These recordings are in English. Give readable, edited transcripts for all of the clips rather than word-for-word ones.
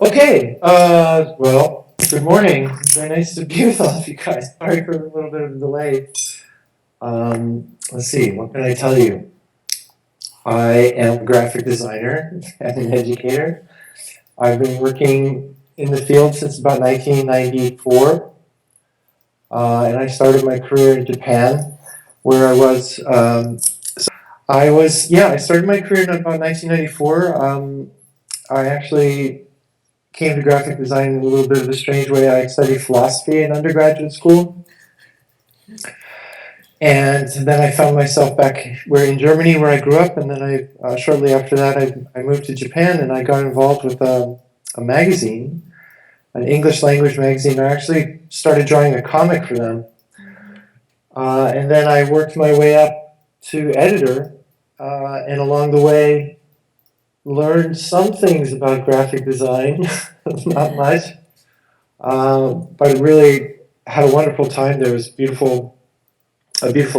Okay, well, good morning. Very nice to be with all of you guys. Sorry for a little bit of a delay. Let's see, what can I tell you? I am a graphic designer and an educator. I've been working in the field since about 1994, and I started my career in Japan, where I started my career in about 1994. I actually came to graphic design in a little bit of a strange way. I studied philosophy in undergraduate school, and then I found myself back in Germany where I grew up, and then shortly after that I moved to Japan and I got involved with a magazine, an English language magazine. I actually started drawing a comic for them, and then I worked my way up to editor, and along the way learned some things about graphic design, not much. But really had a wonderful time there. It was a beautiful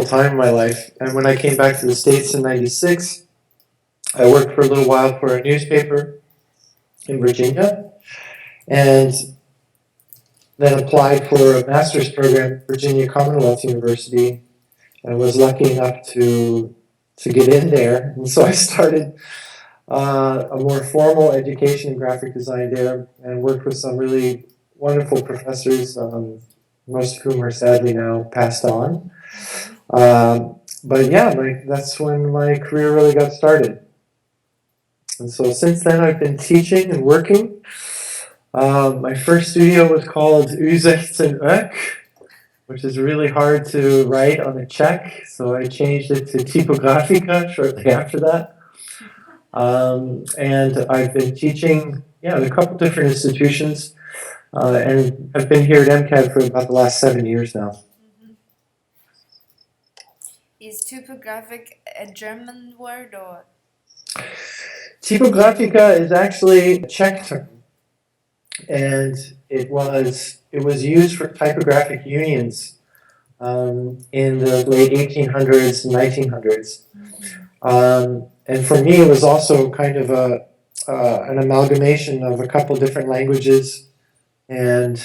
time in my life. And when I came back to the States in '96, I worked for a little while for a newspaper in Virginia, and then applied for a master's program at Virginia Commonwealth University, and was lucky enough to get in there. And so I started a more formal education in graphic design there, and worked with some really wonderful professors, most of whom are sadly now passed on. But yeah, that's when my career really got started. And so since then I've been teaching and working. My first studio was called U16 which is really hard to write on a Czech, so I changed it to Typografika shortly after that. And I've been teaching in a couple different institutions, and I've been here at MCAD for about the last 7 years now. Is typographic a German word or? Typografika is actually a Czech term, and it was used for typographic unions in the late 1800s, 1900s. And for me, it was also kind of an amalgamation of a couple different languages, and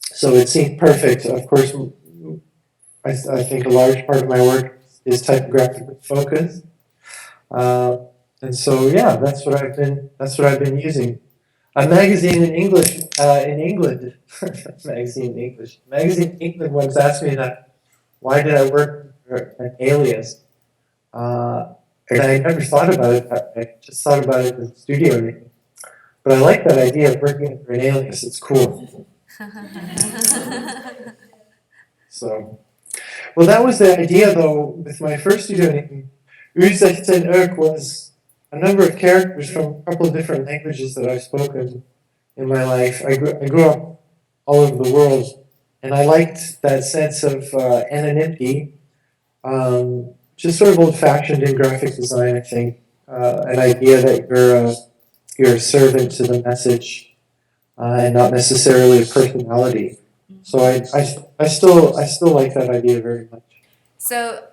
so it seemed perfect. Of course, I think a large part of my work is typographic focus, and so yeah, that's what I've been using. A magazine in English in England, magazine in English. Magazine in England once asked me that, why did I work for an alias? And I never thought about it. I just thought about it as a studio name. But I like that idea of working for an alias. It's cool. So, well, that was the idea, though, with my first studio name. U16 was a number of characters from a couple of different languages that I've spoken in my life. I grew up all over the world, and I liked that sense of anonymity, just sort of old-fashioned in graphic design, I think. An idea that you're a servant to the message, and not necessarily a personality. So I still like that idea very much. So,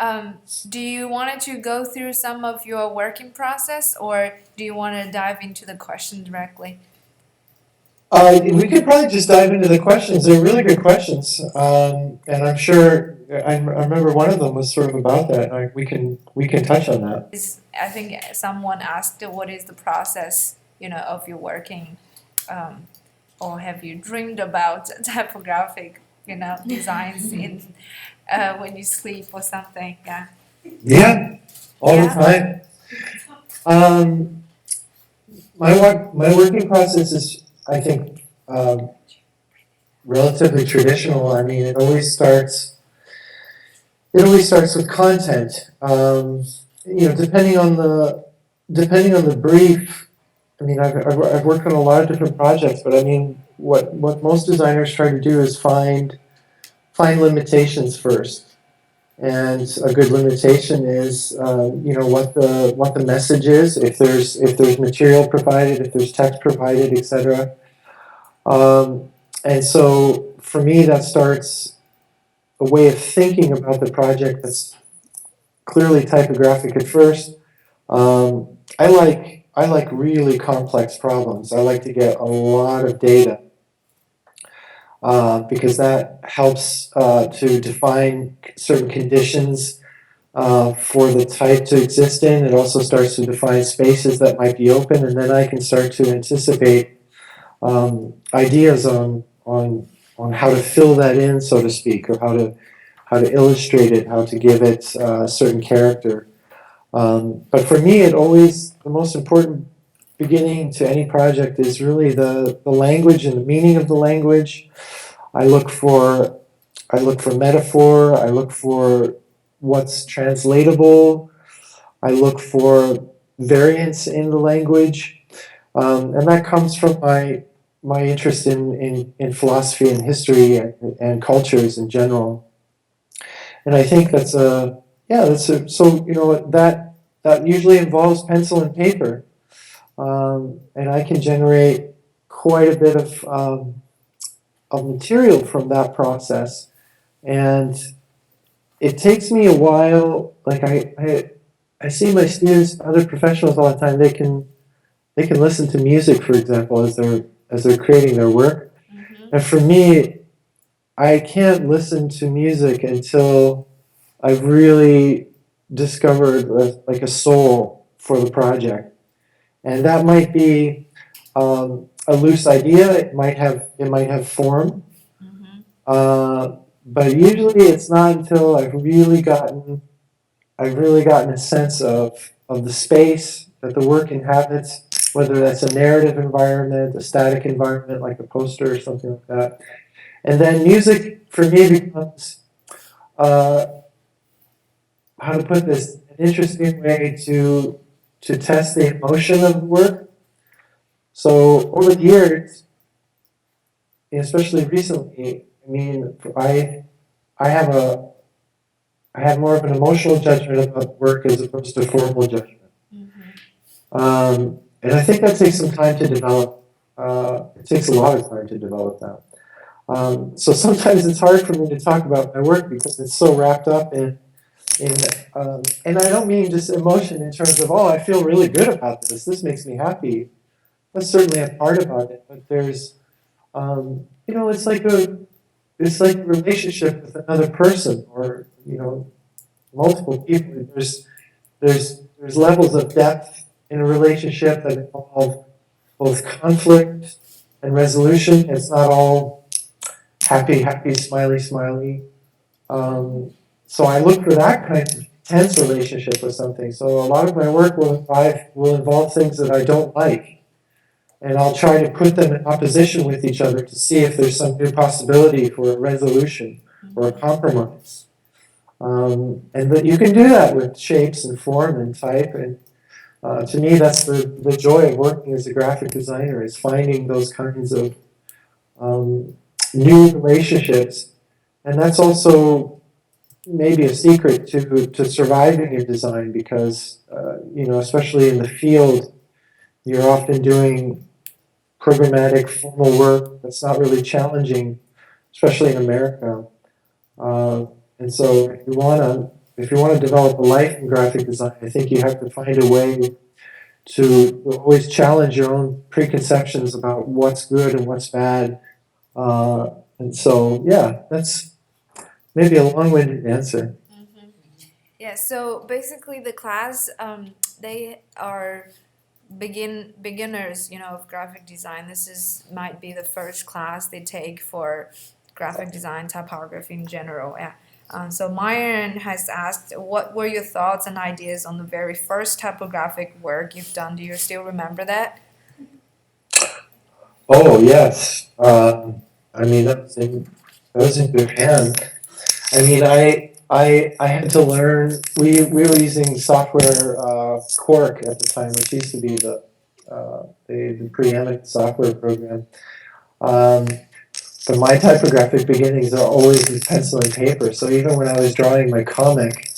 do you want to go through some of your working process, or do you want to dive into the question directly? We could probably just dive into the questions. They're really good questions, and I'm sure I remember one of them was sort of about that. We can touch on that. I think someone asked, what is the process, of your working, or have you dreamed about typographic, designs in when you sleep or something? Yeah. Yeah, all the time. My working process is, I think, relatively traditional. I mean, it always starts with content. Depending on the brief. I mean, I've worked on a lot of different projects, but I mean, what most designers try to do is find limitations first. And a good limitation is, what the message is. If there's material provided, if there's text provided, etc. And so for me, that starts a way of thinking about the project that's clearly typographic at first. I like really complex problems. I like to get a lot of data because that helps to define certain conditions for the type to exist in. It also starts to define spaces that might be open, and then I can start to anticipate ideas on how to fill that in, so to speak, or how to illustrate it, how to give it a certain character. But for me, the most important beginning to any project is really the language and the meaning of the language. I look for metaphor. I look for what's translatable. I look for variance in the language, and that comes from my interest in philosophy and history and cultures in general. And I think that's a so that usually involves pencil and paper, and I can generate quite a bit of material from that process, and it takes me a while. Like I see my students, other professionals all the time. They can listen to music, for example, as they're creating their work. Mm-hmm. And for me, I can't listen to music until I've really discovered like a soul for the project, and that might be a loose idea. It might have form, but usually it's not until I've really gotten a sense of the space that the work inhabits, whether that's a narrative environment, a static environment like a poster or something like that. And then music for me becomes, how to put this, an interesting way to test the emotion of the work. So over the years, especially recently, I mean, I have more of an emotional judgment about work as opposed to formal judgment. And I think that takes some time to develop. It takes a lot of time to develop that. So sometimes it's hard for me to talk about my work because it's so wrapped up in and I don't mean just emotion in terms of, oh, I feel really good about this. This makes me happy. That's certainly a part about it. But there's, it's like a relationship with another person, or multiple people. There's levels of depth in a relationship that involve both conflict and resolution. It's not all happy, happy, smiley, smiley. So I look for that kind of tense relationship with something. So a lot of my work will involve things that I don't like, and I'll try to put them in opposition with each other to see if there's some new possibility for a resolution or a compromise. And that you can do that with shapes and form and type. And to me, that's the joy of working as a graphic designer, is finding those kinds of new relationships. And that's also maybe a secret to surviving in design, because especially in the field, you're often doing programmatic formal work that's not really challenging, especially in America. And so if you want to develop a life in graphic design, I think you have to find a way to always challenge your own preconceptions about what's good and what's bad. And so, yeah, that's maybe a long-winded answer. Yeah, so basically the class, they are beginners, of graphic design. Might be the first class they take for graphic design, typography in general. Yeah. So Myron has asked, what were your thoughts and ideas on the very first typographic work you've done? Do you still remember that? Oh, yes. I mean, that was in Japan. I mean, I had to learn. We were using software Quark at the time, which used to be the preeminent software program. But my typographic beginnings are always with pencil and paper. So even when I was drawing my comic,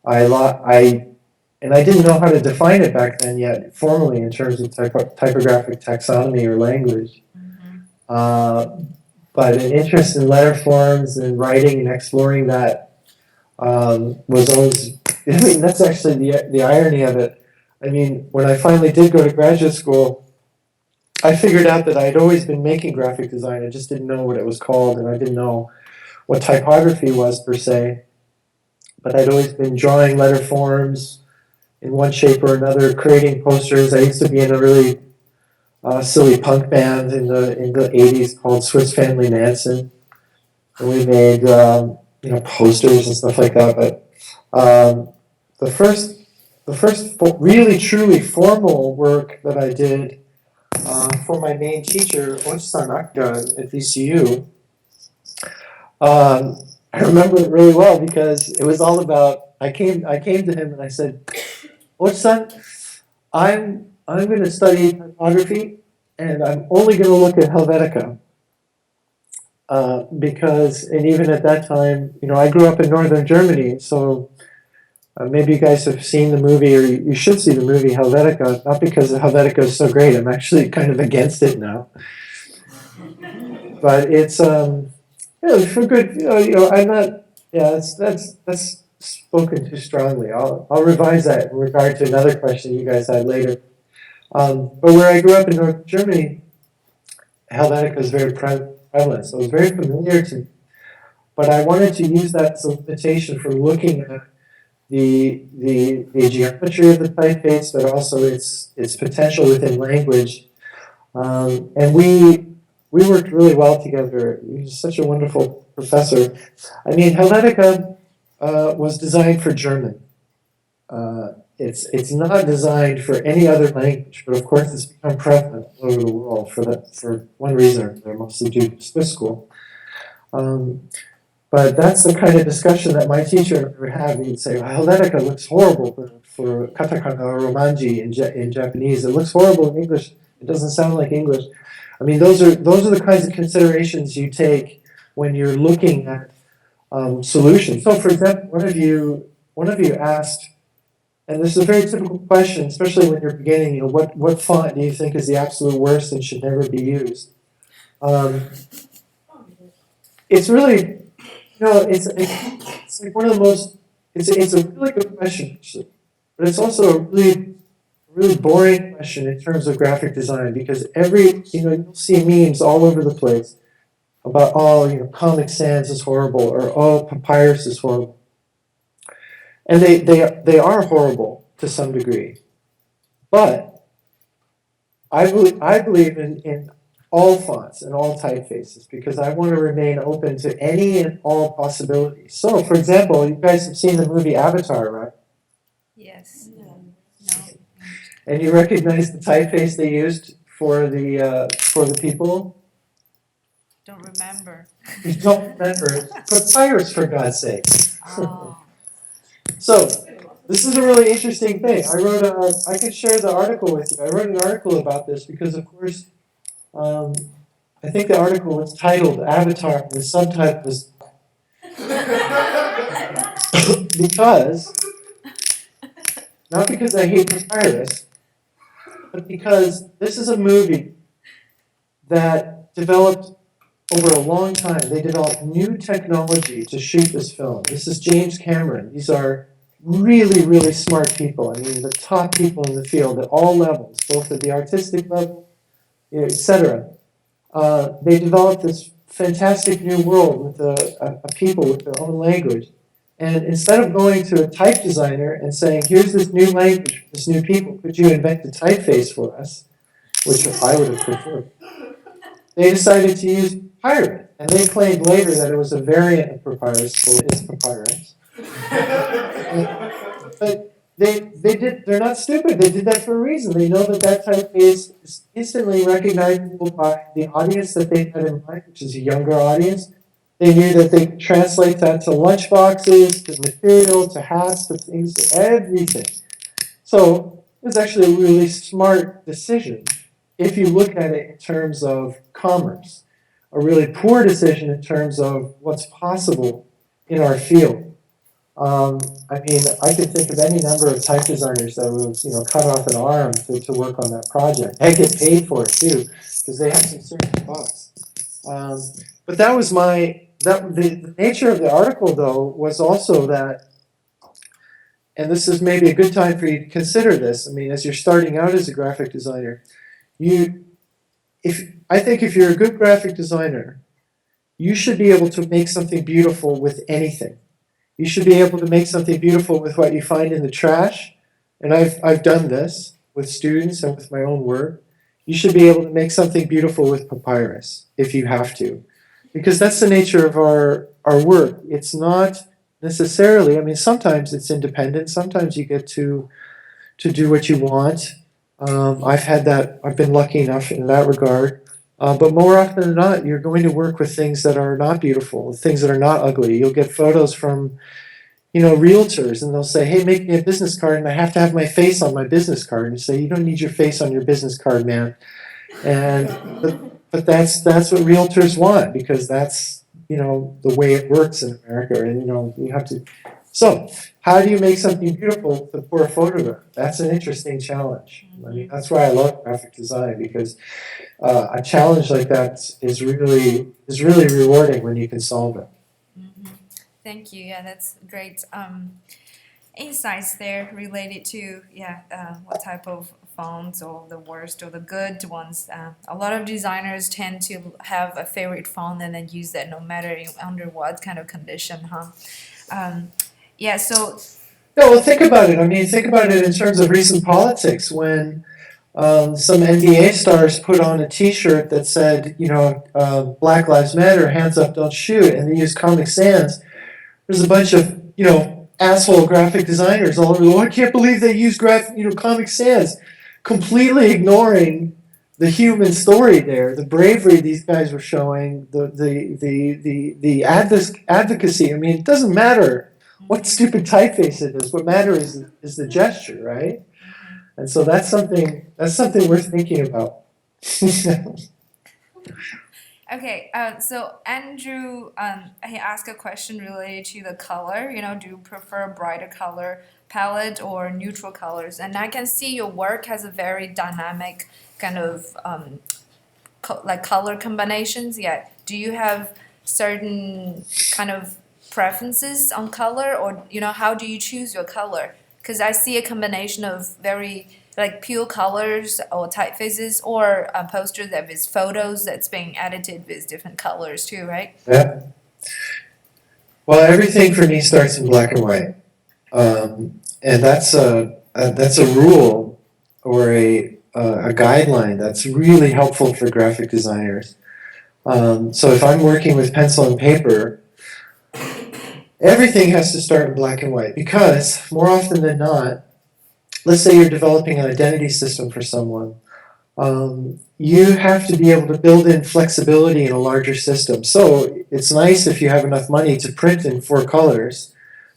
and I didn't know how to define it back then yet, formally, in terms of typographic taxonomy or language. But an interest in letter forms and writing and exploring that was always. I mean, that's actually the irony of it. I mean, when I finally did go to graduate school, I figured out that I had always been making graphic design. I just didn't know what it was called, and I didn't know what typography was per se. But I'd always been drawing letter forms in one shape or another, creating posters. I used to be in a really silly punk band in the 80s called Swiss Family Nansen, and we made posters and stuff like that. But the first really truly formal work that I did for my main teacher, Onsan Akga at VCU, I remember it really well because it was all about. I came to him and I said, Onsan, I'm going to study typography, and I'm only going to look at Helvetica. Because, and even at that time, I grew up in northern Germany, so maybe you guys have seen the movie, or you should see the movie Helvetica, not because Helvetica is so great, I'm actually kind of against it now. But it's, for good, I'm not, yeah, that's spoken too strongly. I'll revise that in regard to another question you guys had later. But where I grew up in North Germany, Helvetica is very prevalent, so it was very familiar to me. But I wanted to use that as a limitation for looking at the geometry of the typeface, but also its potential within language. And we worked really well together. He was such a wonderful professor. I mean, Helvetica was designed for German. It's not designed for any other language, but of course it's become prevalent all over the world for one reason or another, mostly due to Swiss school. But that's the kind of discussion that my teacher would have. He'd say, well, Helvetica looks horrible for katakana or romanji in Japanese. It looks horrible in English. It doesn't sound like English. I mean, those are the kinds of considerations you take when you're looking at solutions. So, for example, one of you asked, and this is a very typical question, especially when you're beginning. What font do you think is the absolute worst and should never be used? It's really, it's like one of the most. It's a really good question, actually, but it's also a really boring question in terms of graphic design because you'll see memes all over the place about Comic Sans is horrible or Papyrus is horrible. And they are horrible to some degree. But I believe in all fonts and all typefaces because I want to remain open to any and all possibilities. So, for example, you guys have seen the movie Avatar, right? Yes. No. And you recognize the typeface they used for the people? Don't remember. You don't remember? Papyrus, for God's sake. Oh. So, this is a really interesting thing. I could share the article with you. I wrote an article about this because, of course, I think the article was titled Avatar, the subtitle was not because I hate Papyrus, but because this is a movie that developed over a long time. They developed new technology to shoot this film. This is James Cameron. These are really, really smart people. I mean, the top people in the field at all levels, both at the artistic level, etc. They developed this fantastic new world with a people with their own language. And instead of going to a type designer and saying, here's this new language, this new people, could you invent a typeface for us? Which I would have preferred. They decided to use Pirate, and they claimed later that it was a variant of Papyrus, so it's Papyrus. But they're not stupid. They did that for a reason. They know that typeface is instantly recognizable by the audience that they had in mind, which is a younger audience. They knew that they could translate that to lunchboxes, to material, to hats, to things, to everything. So it was actually a really smart decision if you look at it in terms of commerce. A really poor decision in terms of what's possible in our field. I mean, I could think of any number of type designers that would, cut off an arm to work on that project. And get paid for it too, because they have some serious costs. But that was the nature of the article, though, was also that and this is maybe a good time for you to consider this. I mean, as you're starting out as a graphic designer, I think if you're a good graphic designer, you should be able to make something beautiful with anything. You should be able to make something beautiful with what you find in the trash. And I've done this with students and with my own work. You should be able to make something beautiful with papyrus if you have to. Because that's the nature of our work. It's not necessarily, I mean, sometimes it's independent. Sometimes you get to do what you want. I've been lucky enough in that regard. But more often than not, you're going to work with things that are not beautiful, things that are not ugly. You'll get photos from, realtors, and they'll say, "Hey, make me a business card," and I have to have my face on my business card. And you say, "You don't need your face on your business card, man." And but that's what realtors want, because that's the way it works in America, and you have to. So, how do you make something beautiful with a poor photograph? That's an interesting challenge. I mean, that's why I love graphic design, because a challenge like that is really rewarding when you can solve it. Mm-hmm. Thank you. Yeah, that's great insights there related to what type of fonts, or the worst or the good ones. A lot of designers tend to have a favorite font and then use that no matter under what kind of condition, huh? So. No, well, think about it. I mean, think about it in terms of recent politics, when some NBA stars put on a T-shirt that said, Black Lives Matter, hands up, don't shoot, and they used Comic Sans. There's a bunch of, asshole graphic designers all over the world. I can't believe they use Comic Sans, completely ignoring the human story there, the bravery these guys were showing, the advocacy. I mean, it doesn't matter what stupid typeface it is. What matters is the gesture, right? And so that's something worth thinking about. Okay, so Andrew, he asked a question related to the color. Do you prefer a brighter color palette or neutral colors? And I can see your work has a very dynamic kind of color combinations. Yeah. Do you have certain kind of preferences on color, or how do you choose your color? Because I see a combination of very pure colors or typefaces, or posters that with photos that's being edited with different colors too, right? Yeah. Well, everything for me starts in black and white, and that's a rule, or a guideline that's really helpful for graphic designers. So if I'm working with pencil and paper, everything has to start in black and white, because more often than not, let's say you're developing an identity system for someone, you have to be able to build in flexibility in a larger system. So it's nice if you have enough money to print in 4 colors,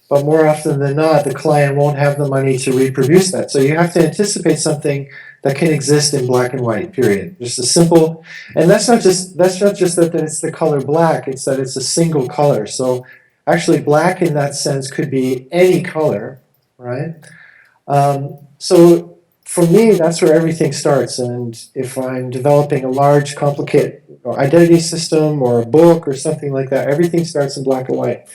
but more often than not, the client won't have the money to reproduce that. So you have to anticipate something that can exist in black and white, period. Just a simple, and that's not just that it's the color black, it's that it's a single color. So actually black in that sense could be any color, right? So for me, that's where everything starts. And if I'm developing a large, complicated identity system or a book or something like that, everything starts in black and white.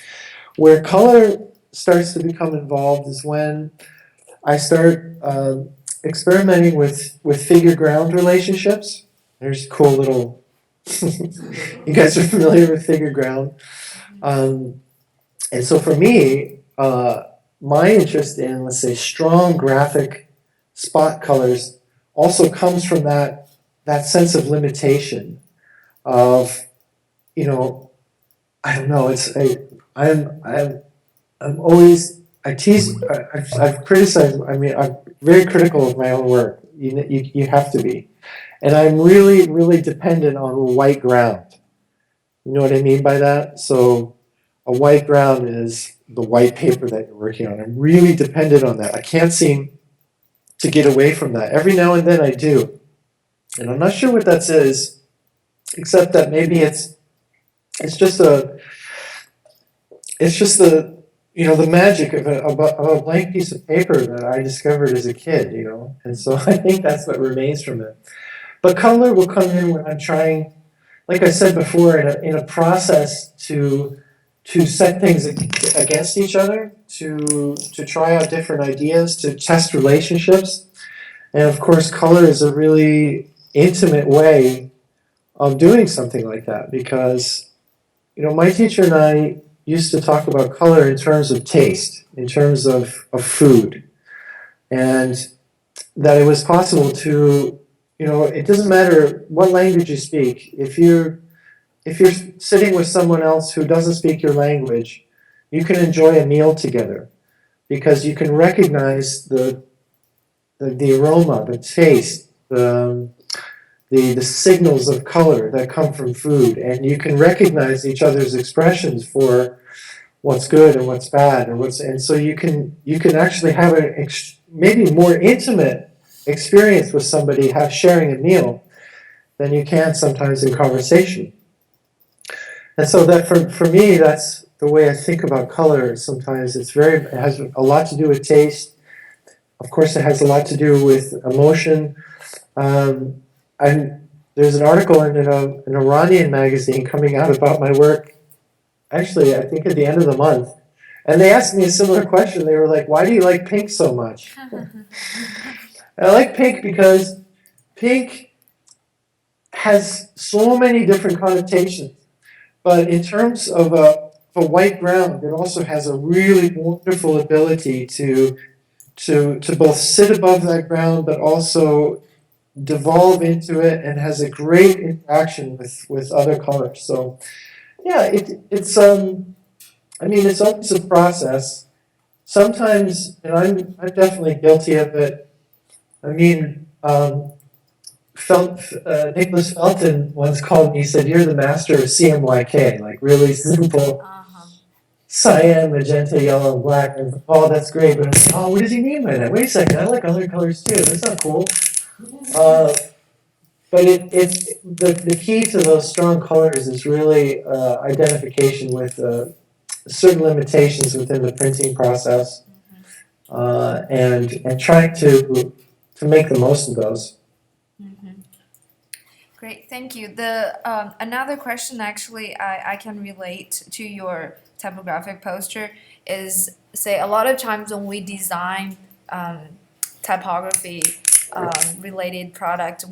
Where color starts to become involved is when I start experimenting with figure-ground relationships. There's a cool little, you guys are familiar with figure-ground. And so for me, my interest in, let's say, strong graphic spot colors also comes from that sense of limitation of, I don't know, I'm always, I've criticized, I mean, I'm very critical of my own work. You have to be. And I'm really, really dependent on a white ground. You know what I mean by that? So a white ground is the white paper that you're working on. I'm really dependent on that. I can't seem to get away from that. Every now and then I do. And I'm not sure what that is, except that maybe it's just the the magic of a blank piece of paper that I discovered as a kid, and so I think that's what remains from it. But color will come in when I'm trying, like I said before, in a process to to set things against each other, to try out different ideas, to test relationships. And of course, color is a really intimate way of doing something like that, because my teacher and I used to talk about color in terms of taste, in terms of food, and that it was possible to, it doesn't matter what language you speak. If you're sitting with someone else who doesn't speak your language, you can enjoy a meal together because you can recognize the aroma, the taste, the signals of color that come from food, and you can recognize each other's expressions for what's good and what's bad, and so you can actually have a maybe more intimate experience with somebody sharing a meal than you can sometimes in conversation. And so that for me, that's the way I think about color. Sometimes it has a lot to do with taste. Of course, it has a lot to do with emotion. And there's an article in an Iranian magazine coming out about my work, actually, I think at the end of the month. And they asked me a similar question. They were like, why do you like pink so much? I like pink because pink has so many different connotations. But in terms of a white ground, it also has a really wonderful ability to both sit above that ground, but also devolve into it, and has a great interaction with other colors. So yeah, it's always a process. Sometimes, and I'm definitely guilty of it. I mean, Nicholas Felton once called me. He said, "You're the master of CMYK, like really simple cyan, magenta, yellow, and black." And oh, that's great. But I'm like, oh, what does he mean by that? Wait a second, I like other colors too. That's not cool. But the key to those strong colors is really identification with certain limitations within the printing process, and trying to make the most of those. Great, thank you. The another question actually I can relate to your typographic poster is, say, a lot of times when we design typography related product,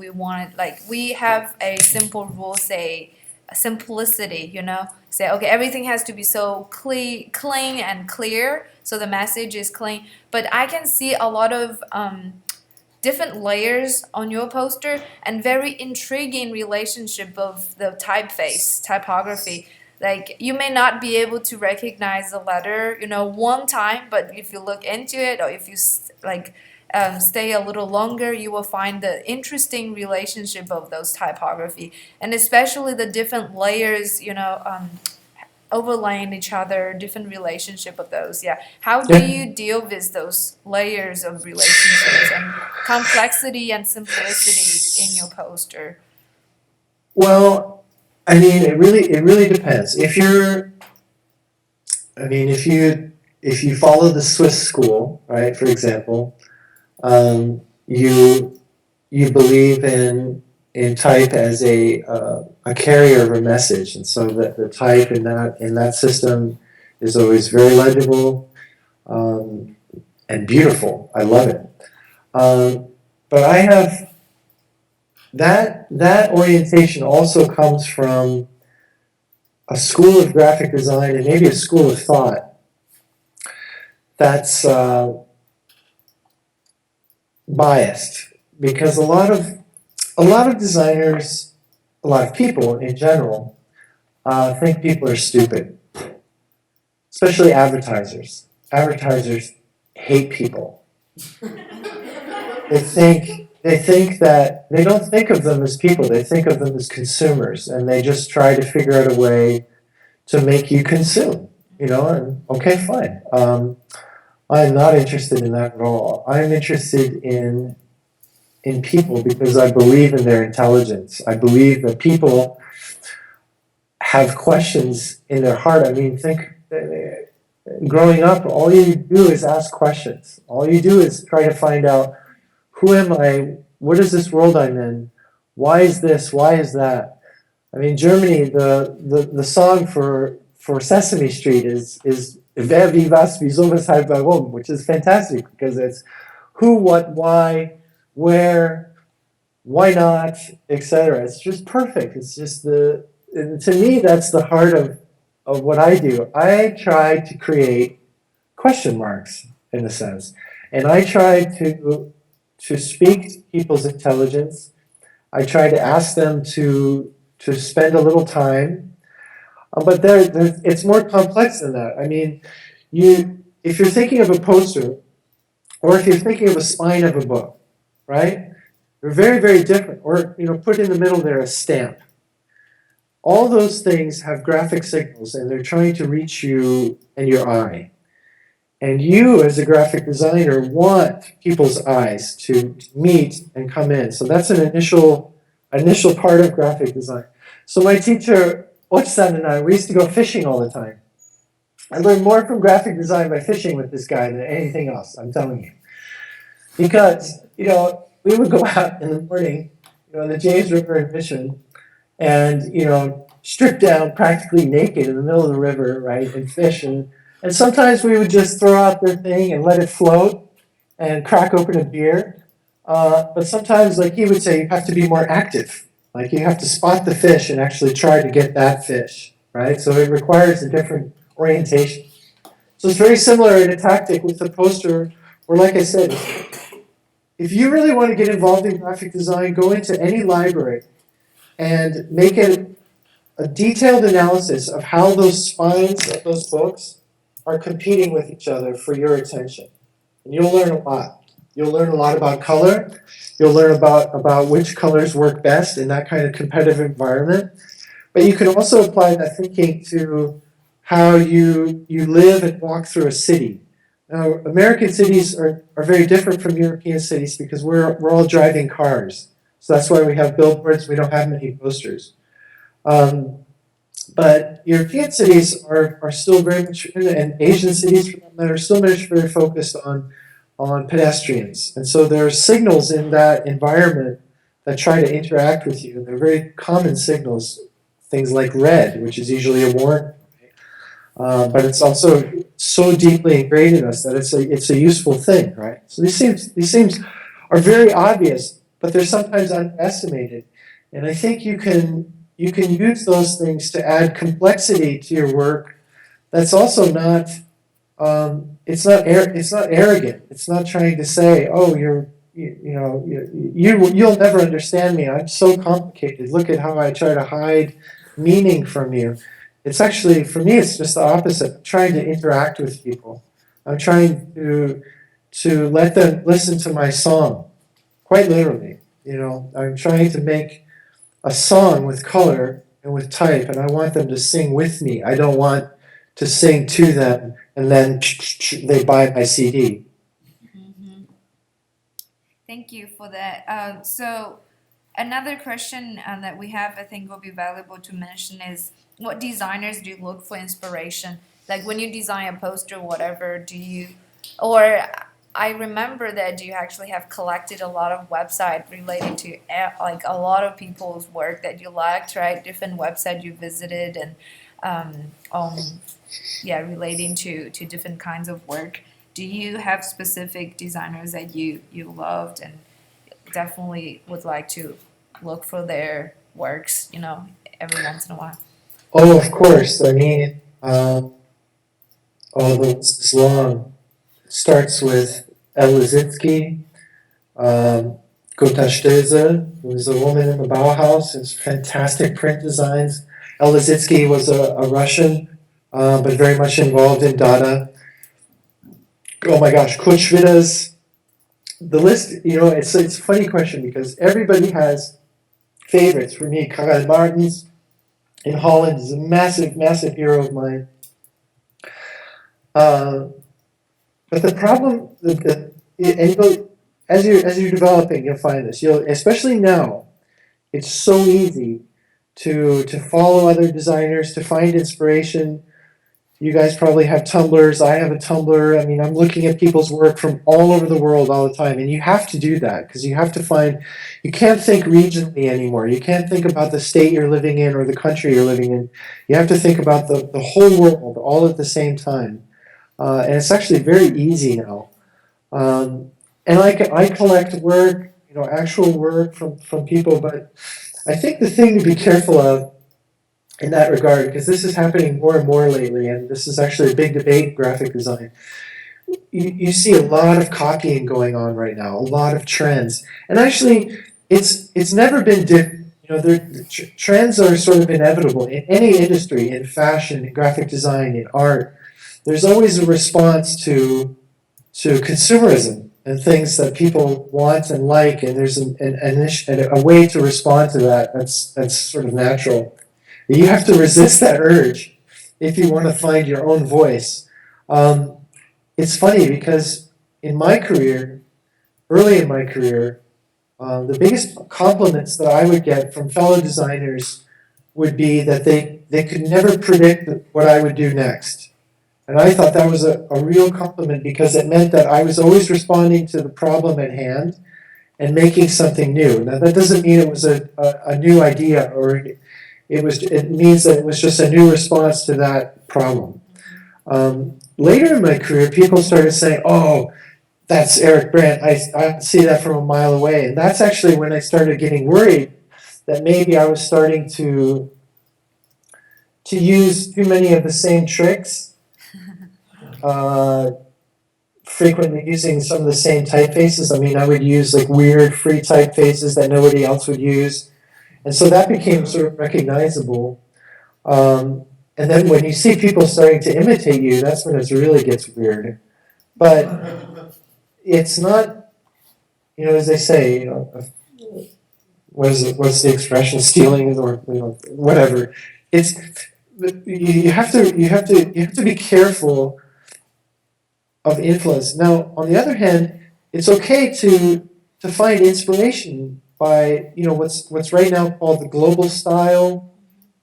we have a simple rule, say simplicity, say, okay, everything has to be so clean and clear, so the message is clean. But I can see a lot of different layers on your poster and very intriguing relationship of the typeface, typography. Like, you may not be able to recognize the letter, one time, but if you look into it, or if you stay a little longer, you will find the interesting relationship of those typography, and especially the different layers, overlaying each other, different relationship of those. Yeah. How do you deal with those layers of relationships and complexity and simplicity in your poster? Well, I mean, it really depends. If you follow the Swiss school, right, for example, you believe in type as a carrier of a message, and so that the type in that system is always very legible and beautiful. I love it. But I have that orientation also comes from a school of graphic design and maybe a school of thought that's biased, because a lot of designers, a lot of people in general, think people are stupid, especially advertisers. Advertisers hate people. They think that they don't think of them as people. They think of them as consumers, and they just try to figure out a way to make you consume. And okay, fine. I'm not interested in that at all. I'm interested in people because I believe in their intelligence. I believe that people have questions in their heart. I mean, growing up, all you do is ask questions. All you do is try to find out, who am I? What is this world I'm in? Why is this? Why is that? I mean, Germany, the song for for Sesame Street is wer, wie, was, wieso, weshalb, warum, which is fantastic because it's who, what, why, where, why not, etc. It's just perfect. It's just to me, that's the heart of what I do. I try to create question marks in a sense, and I try to speak to people's intelligence. I try to ask them to spend a little time, but it's more complex than that. I mean, if you're thinking of a poster, or if you're thinking of a spine of a book, right? They're very, very different. Or put in the middle there a stamp. All those things have graphic signals, and they're trying to reach you and your eye. And you, as a graphic designer, want people's eyes to meet and come in. So that's an initial part of graphic design. So my teacher, Otsan, and I, we used to go fishing all the time. I learned more from graphic design by fishing with this guy than anything else, I'm telling you. Because, we would go out in the morning, the James River in Mission, and, strip down practically naked in the middle of the river, right, and fish. And sometimes we would just throw out their thing and let it float and crack open a beer. But sometimes, like he would say, you have to be more active. Like you have to spot the fish and actually try to get that fish, right? So it requires a different orientation. So it's very similar in a tactic with the poster, where, like I said, if you really want to get involved in graphic design, go into any library and make a detailed analysis of how those spines of those books are competing with each other for your attention. And you'll learn a lot. You'll learn a lot about color. You'll learn about which colors work best in that kind of competitive environment. But you can also apply that thinking to how you live and walk through a city. Now, American cities are very different from European cities because we're all driving cars. So that's why we have billboards. We don't have many posters. But European cities are still very much, and Asian cities for that matter, are still very focused on pedestrians. And so there are signals in that environment that try to interact with you. And they're very common signals, things like red, which is usually a warning. But it's also so deeply ingrained in us that it's a useful thing, right? So these things are very obvious, but they're sometimes underestimated. And I think you can use those things to add complexity to your work. That's also not it's not arrogant. It's not trying to say, oh, you'll never understand me. I'm so complicated. Look at how I try to hide meaning from you. It's actually, for me, it's just the opposite. I'm trying to interact with people. I'm trying to let them listen to my song, quite literally. I'm trying to make a song with color and with type, and I want them to sing with me. I don't want to sing to them and then they buy my CD. Mm-hmm. Thank you for that. So another question that we have, I think will be valuable to mention is, what designers do you look for inspiration? Like when you design a poster, whatever, or I remember that you actually have collected a lot of websites related to like a lot of people's work that you liked, right? Different websites you visited and relating to different kinds of work. Do you have specific designers that you loved and definitely would like to look for their works, every once in a while? Oh, of course. I mean, the list is long. It starts with Elizitsky, Gota Steze, who was a woman in the Bauhaus, has fantastic print designs. Elizitsky was a Russian, but very much involved in Dada. Oh my gosh, Kutschwitters. The list, it's a funny question because everybody has favorites. For me, Karel Martens in Holland is a massive, massive hero of mine. But the problem, as you're developing, you'll find this. Especially now, it's so easy to follow other designers, to find inspiration. You guys probably have Tumblrs. I have a Tumblr. I mean, I'm looking at people's work from all over the world all the time. And you have to do that because you have to find, you can't think regionally anymore. You can't think about the state you're living in or the country you're living in. You have to think about the whole world all at the same time. And it's actually very easy now. And I collect work, actual work from people, but I think the thing to be careful of in that regard, because this is happening more and more lately, and this is actually a big debate in graphic design. You see a lot of copying going on right now, a lot of trends, and actually, it's never been different. Trends are sort of inevitable in any industry, in fashion, in graphic design, in art. There's always a response to consumerism and things that people want and like, and there's a way to respond to that. That's sort of natural. You have to resist that urge if you want to find your own voice. It's funny because in my career, early in my career, the biggest compliments that I would get from fellow designers would be that they could never predict what I would do next. And I thought that was a real compliment because it meant that I was always responding to the problem at hand and making something new. Now that doesn't mean it was a new idea or it means that it was just a new response to that problem. Later in my career, people started saying, "Oh, that's Erik Brandt. I see that from a mile away." And that's actually when I started getting worried that maybe I was starting to use too many of the same tricks, frequently using some of the same typefaces. I mean, I would use like weird free typefaces that nobody else would use. And so that became sort of recognizable. And then when you see people starting to imitate you, that's when it really gets weird. But it's not, as they say, what's the expression? Stealing or whatever. It's you have to be careful of influence. Now, on the other hand, it's okay to find inspiration by what's right now called the global style,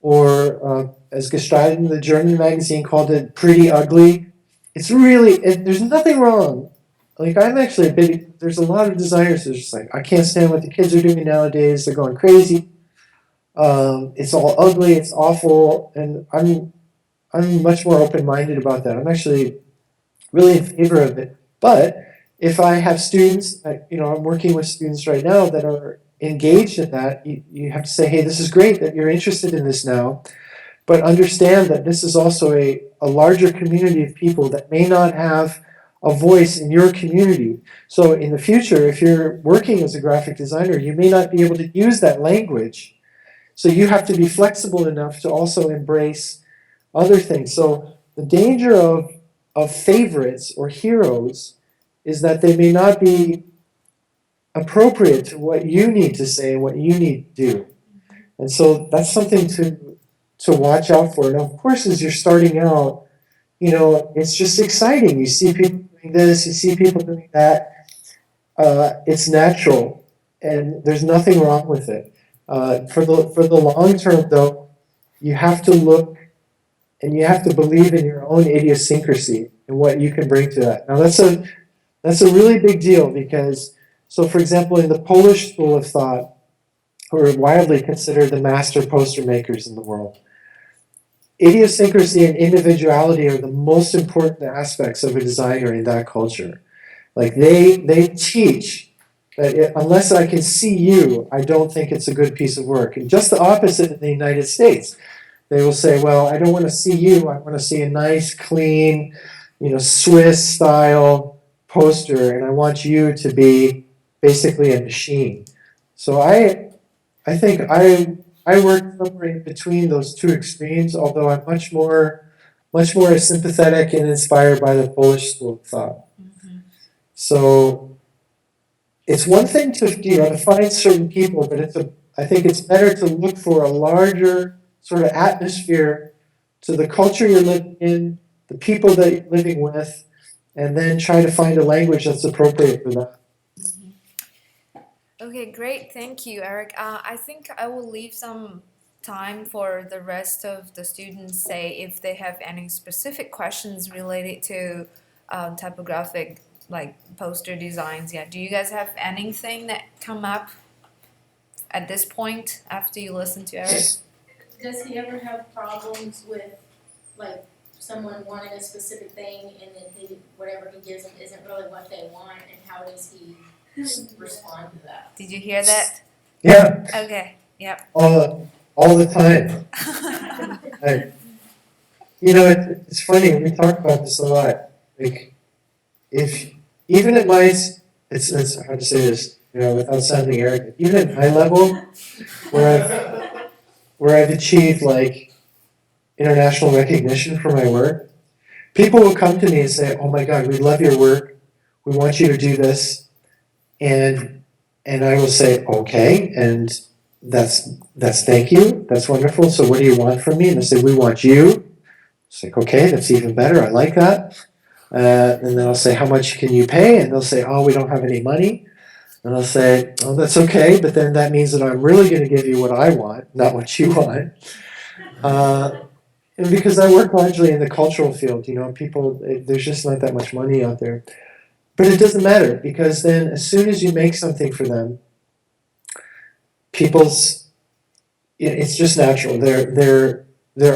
or as Gestalten, the German magazine, called it, pretty ugly. It's really there's nothing wrong. Like I'm actually there's a lot of designers who's just like, I can't stand what the kids are doing nowadays. They're going crazy. It's all ugly. It's awful, and I'm much more open-minded about that. I'm actually really in favor of it. But if I have students, I'm working with students right now that are engaged in that, you have to say, hey, this is great that you're interested in this now, but understand that this is also a larger community of people that may not have a voice in your community. So in the future, if you're working as a graphic designer, you may not be able to use that language. So you have to be flexible enough to also embrace other things. So the danger of favorites or heroes is that they may not be appropriate to what you need to say and what you need to do. And so that's something to watch out for. Now, of course, as you're starting out, it's just exciting. You see people doing this, you see people doing that. It's natural, and there's nothing wrong with it. For the long term, though, you have to look and you have to believe in your own idiosyncrasy and what you can bring to that. Now, that's a really big deal because, so for example, in the Polish school of thought, who are widely considered the master poster makers in the world, idiosyncrasy and individuality are the most important aspects of a designer in that culture. Like they teach that unless I can see you, I don't think it's a good piece of work. And just the opposite in the United States. They will say, well, I don't want to see you. I want to see a nice, clean, Swiss style poster, and I want you to be basically a machine. So I think I work somewhere in between those two extremes, although I'm much more sympathetic and inspired by the Polish school of thought. Mm-hmm. So it's one thing to find certain people, but I think it's better to look for a larger sort of atmosphere to the culture you're living in, the people that you're living with, and then try to find a language that's appropriate for that. Okay, great. Thank you, Erik. I think I will leave some time for the rest of the students, say if they have any specific questions related to typographic, like poster designs. Yeah, do you guys have anything that come up at this point after you listen to Eric? Does he ever have problems with, like, someone wanting a specific thing and then whatever he gives them isn't really what they want, and how does he respond to that? Did you hear that? Yeah, Okay, yep. all the time. It's funny, we talk about this a lot. Like, if even at my, it's hard to say this, without sounding arrogant. Even at my level, where I've achieved like international recognition for my work, people will come to me and say, "Oh my God, we love your work. We want you to do this," and I will say, "Okay," and that's thank you. That's wonderful. So what do you want from me? And they say, "We want you." It's like, okay, that's even better. I like that. And then I'll say, "How much can you pay?" And they'll say, "Oh, we don't have any money." And I'll say, "Oh, that's okay, but then that means that I'm really going to give you what I want, not what you want." And because I work largely in the cultural field, people, there's just not that much money out there. But it doesn't matter, because then as soon as you make something for them, it's just natural. Their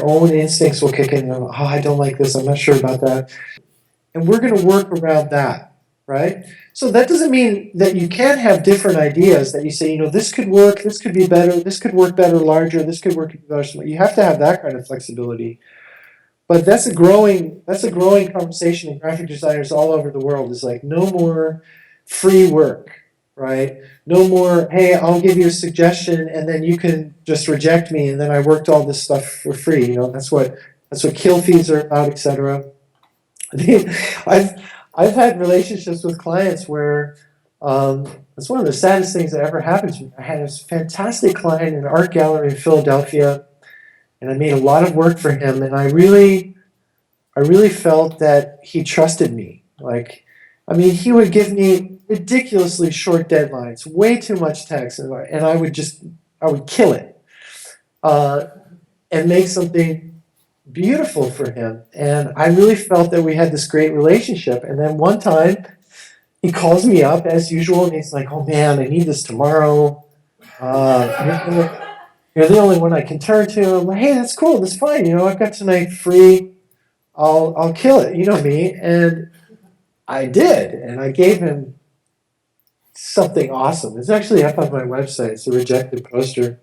own instincts will kick in. Oh, I don't like this. I'm not sure about that. And we're going to work around that, right? So that doesn't mean that you can't have different ideas that you say, this could work, this could be better, this could work better larger, this could work better small. You have to have that kind of flexibility. But that's a growing conversation in graphic designers all over the world. Is like, no more free work, right? No more, hey, I'll give you a suggestion and then you can just reject me and then I worked all this stuff for free. That's what kill fees are about, etc. I've had relationships with clients where it's one of the saddest things that ever happened to me. I had this fantastic client in an art gallery in Philadelphia, and I made a lot of work for him, and I really felt that he trusted me. He would give me ridiculously short deadlines, way too much text, and I would kill it and make something beautiful for him. And I really felt that we had this great relationship. And then one time, he calls me up as usual, and he's like, "Oh man, I need this tomorrow. You're the only one I can turn to." I'm like, "Hey, that's cool. That's fine. I've got tonight free. I'll kill it. You know me." And I did, and I gave him something awesome. It's actually up on my website. It's a rejected poster.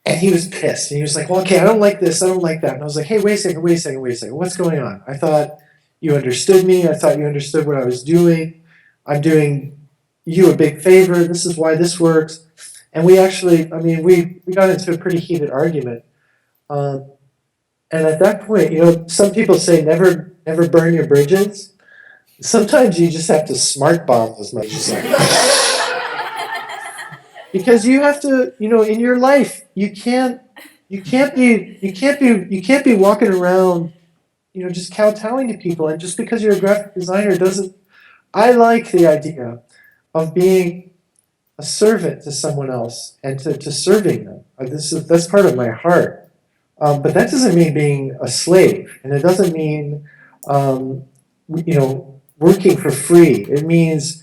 And he was pissed. And he was like, "Well, okay, I don't like this. I don't like that." And I was like, "Hey, wait a second. What's going on? I thought you understood me. I thought you understood what I was doing. I'm doing you a big favor. This is why this works." And we actually, we got into a pretty heated argument. And at that point, some people say never burn your bridges. Sometimes you just have to smart bomb as much as because you have to, in your life, you can't be walking around, just kowtowing to people. And just because you're a graphic designer doesn't. I like the idea of being a servant to someone else and to serving them. That's part of my heart. But that doesn't mean being a slave, and it doesn't mean, working for free. It means.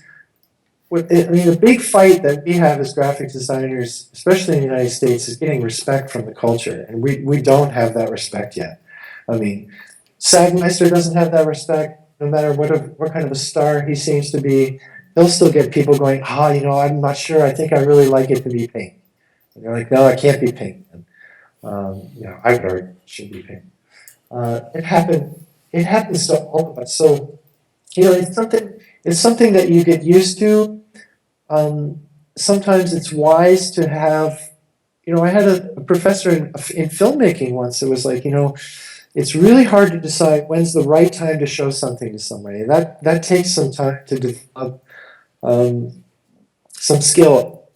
The big fight that we have as graphic designers, especially in the United States, is getting respect from the culture, and we don't have that respect yet. Sagmeister doesn't have that respect. No matter what kind of a star he seems to be, he'll still get people going, I'm not sure. I think I really like it to be pink. And they're like, "No, it can't be pink." And, I would argue it should be pink. It happens to all of us. So, it's something that you get used to. Sometimes it's wise to have, I had a professor in filmmaking once. It was like, it's really hard to decide when's the right time to show something to somebody. That takes some time to develop some skill.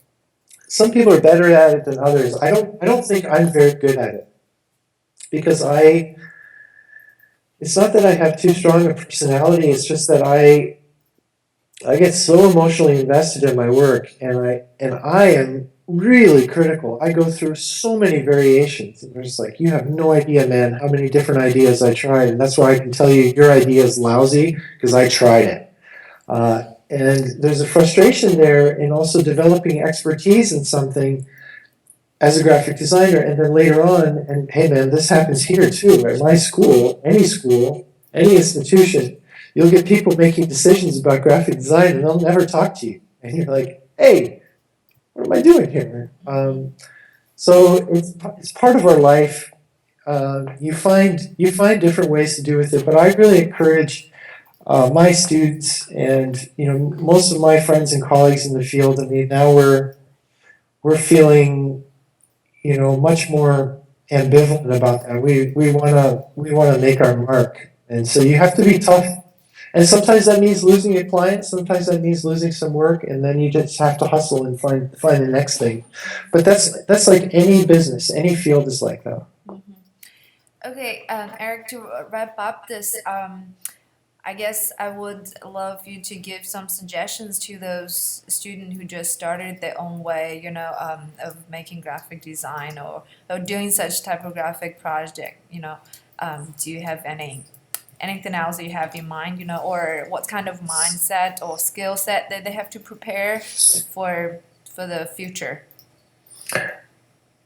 Some people are better at it than others. I don't think I'm very good at it, because it's not that I have too strong a personality. It's just that I get so emotionally invested in my work, and I am really critical. I go through so many variations. And there's like, you have no idea, man, how many different ideas I tried. And that's why I can tell you your idea is lousy, because I tried it. And there's a frustration there in also developing expertise in something as a graphic designer, and then later on, and hey man, this happens here too, at my school, any institution, you'll get people making decisions about graphic design and they'll never talk to you. And you're like, hey, what am I doing here? So it's part of our life. You find different ways to do with it, but I really encourage my students and most of my friends and colleagues in the field. I mean, now we're feeling much more ambivalent about that. We wanna make our mark, and so you have to be tough. And sometimes that means losing a client. Sometimes that means losing some work, and then you just have to hustle and find the next thing. But that's like any business, any field is like that. Okay, Erik, to wrap up this, I guess I would love you to give some suggestions to those students who just started their own way, of making graphic design or doing such typographic project. Do you have anything else that you have in mind, or what kind of mindset or skill set that they have to prepare for the future?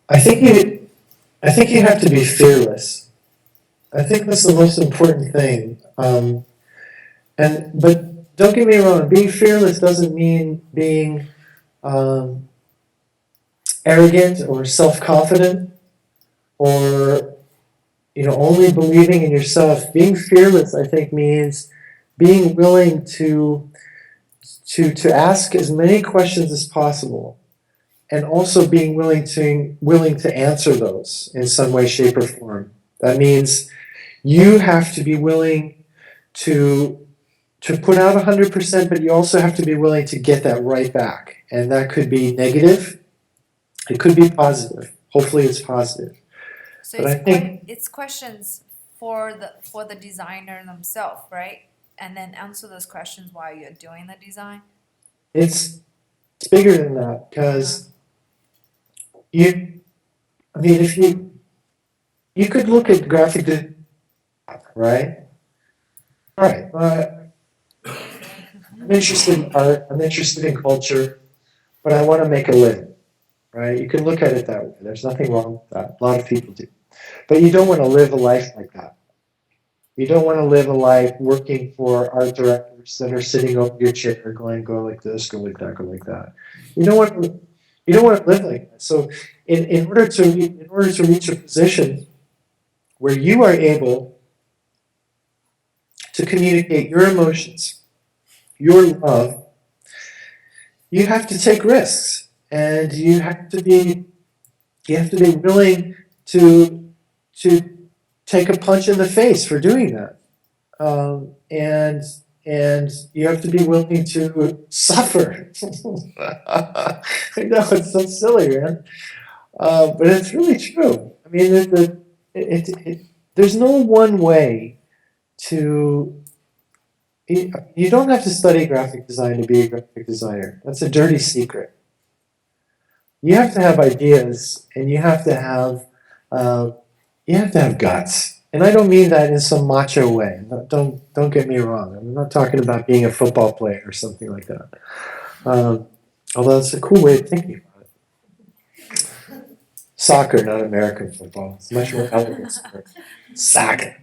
I think you have to be fearless. I think that's the most important thing. But don't get me wrong, being fearless doesn't mean being arrogant or self-confident or only believing in yourself. Being fearless, I think, means being willing to ask as many questions as possible, and also being willing to answer those in some way, shape, or form. That means you have to be willing to put out 100%, but you also have to be willing to get that right back. And that could be negative. It could be positive. Hopefully it's positive. So but it's questions for the designer themselves, right? And then answer those questions while you're doing the design? It's bigger than that, because if you could look at graphic design, right? All right. I'm interested in art, I'm interested in culture, but I want to make a living, right? You can look at it that way. There's nothing wrong with that. A lot of people do. But you don't want to live a life like that. You don't want to live a life working for art directors that are sitting over your chair going, go like this, go like that, go like that. You don't want to live like that. So in order to reach a position where you are able to communicate your emotions, your love, you have to take risks, and you have to be willing to take a punch in the face for doing that, and you have to be willing to suffer. I know it's so silly, man, but it's really true. I mean, there's no one way to. You don't have to study graphic design to be a graphic designer. That's a dirty secret. You have to have ideas, and you have to have guts. And I don't mean that in some macho way. Don't get me wrong. I'm not talking about being a football player or something like that. Although it's a cool way of thinking about it. Soccer, not American football. It's much more elegant sport. Soccer.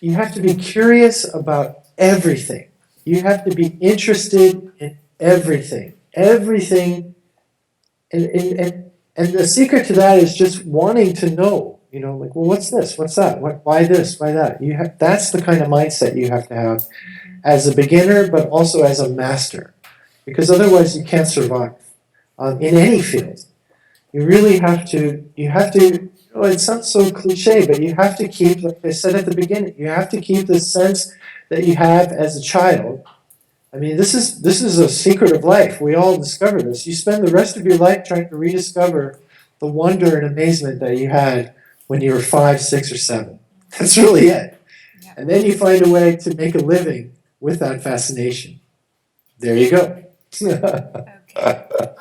You have to be curious about everything. You have to be interested in everything, and the secret to that is just wanting to know. Like, well, what's this? What's that? Why this? Why that? That's the kind of mindset you have to have as a beginner, but also as a master, because otherwise you can't survive in any field. You really have to. It sounds so cliche, but you have to keep, like I said at the beginning, you have to keep the sense that you have as a child. I mean, this is a secret of life. We all discover this. You spend the rest of your life trying to rediscover the wonder and amazement that you had when you were 5, 6, or 7. That's really it. And then you find a way to make a living with that fascination. There you go. Okay.